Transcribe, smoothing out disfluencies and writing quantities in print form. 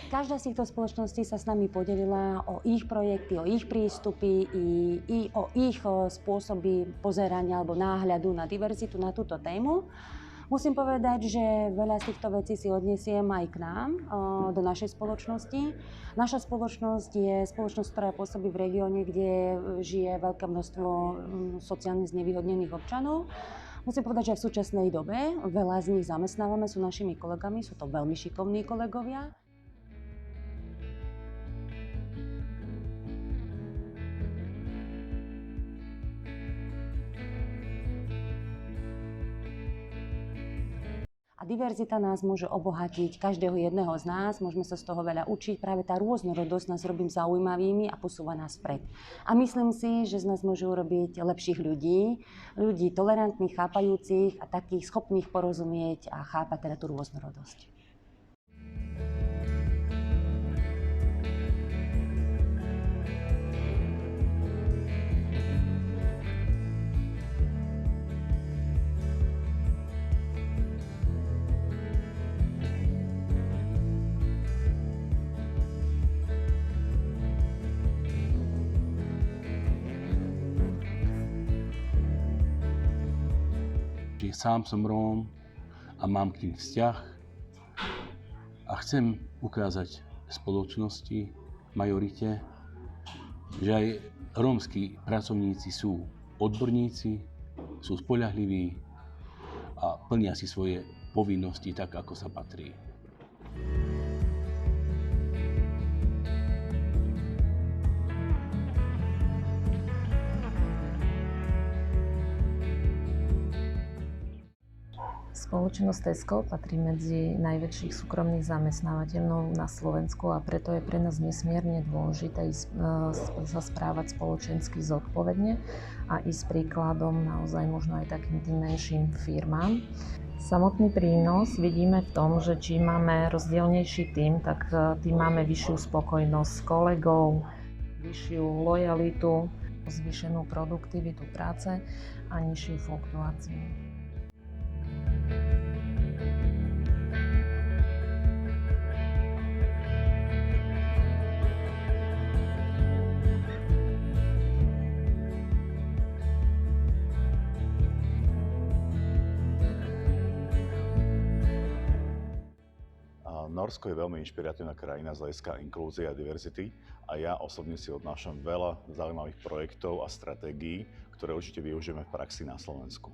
Každá z týchto spoločností sa s nami podelila o ich projekty, o ich prístupy i o ich spôsoby pozerania alebo náhľadu na diverzitu, na túto tému. Musím povedať, že veľa z týchto vecí si odnesiem aj k nám, do našej spoločnosti. Naša spoločnosť je spoločnosť, ktorá pôsobí v regióne, kde žije veľké množstvo sociálne znevýhodnených občanov. Musím povedať, že v súčasnej dobe veľa z nich zamestnávame, sú našimi kolegami, sú to veľmi šikovní kolegovia. A diverzita nás môže obohatiť, každého jedného z nás, môžeme sa z toho veľa učiť. Práve tá rôznorodosť nás robí zaujímavými a posúva nás vpred. A myslím si, že z nás môže urobiť lepších ľudí, ľudí tolerantných, chápajúcich a takých schopných porozumieť a chápať teda tú rôznorodosť. Sám som Róm a mám k nim vzťah a chcem ukázať spoločnosti, majorite, že aj rómski pracovníci sú odborníci, sú spoľahliví a plnia si svoje povinnosti tak, ako sa patrí. Spoločnosť Tesco patrí medzi najväčších súkromných zamestnávateľov na Slovensku a preto je pre nás nesmierne dôležité sa správať spoločensky zodpovedne a ísť príkladom naozaj možno aj takým tým menším firmám. Samotný prínos vidíme v tom, že čím máme rozdielnejší tím, tak tým máme vyššiu spokojnosť s kolegov, vyššiu lojalitu, zvýšenú produktivitu práce a nižšiu fluktuáciu. Nórsko je veľmi inšpiratívna krajina z hľadiska inklúzie a diverzity a ja osobne si odnášam veľa zaujímavých projektov a stratégií, ktoré určite využijeme v praxi na Slovensku.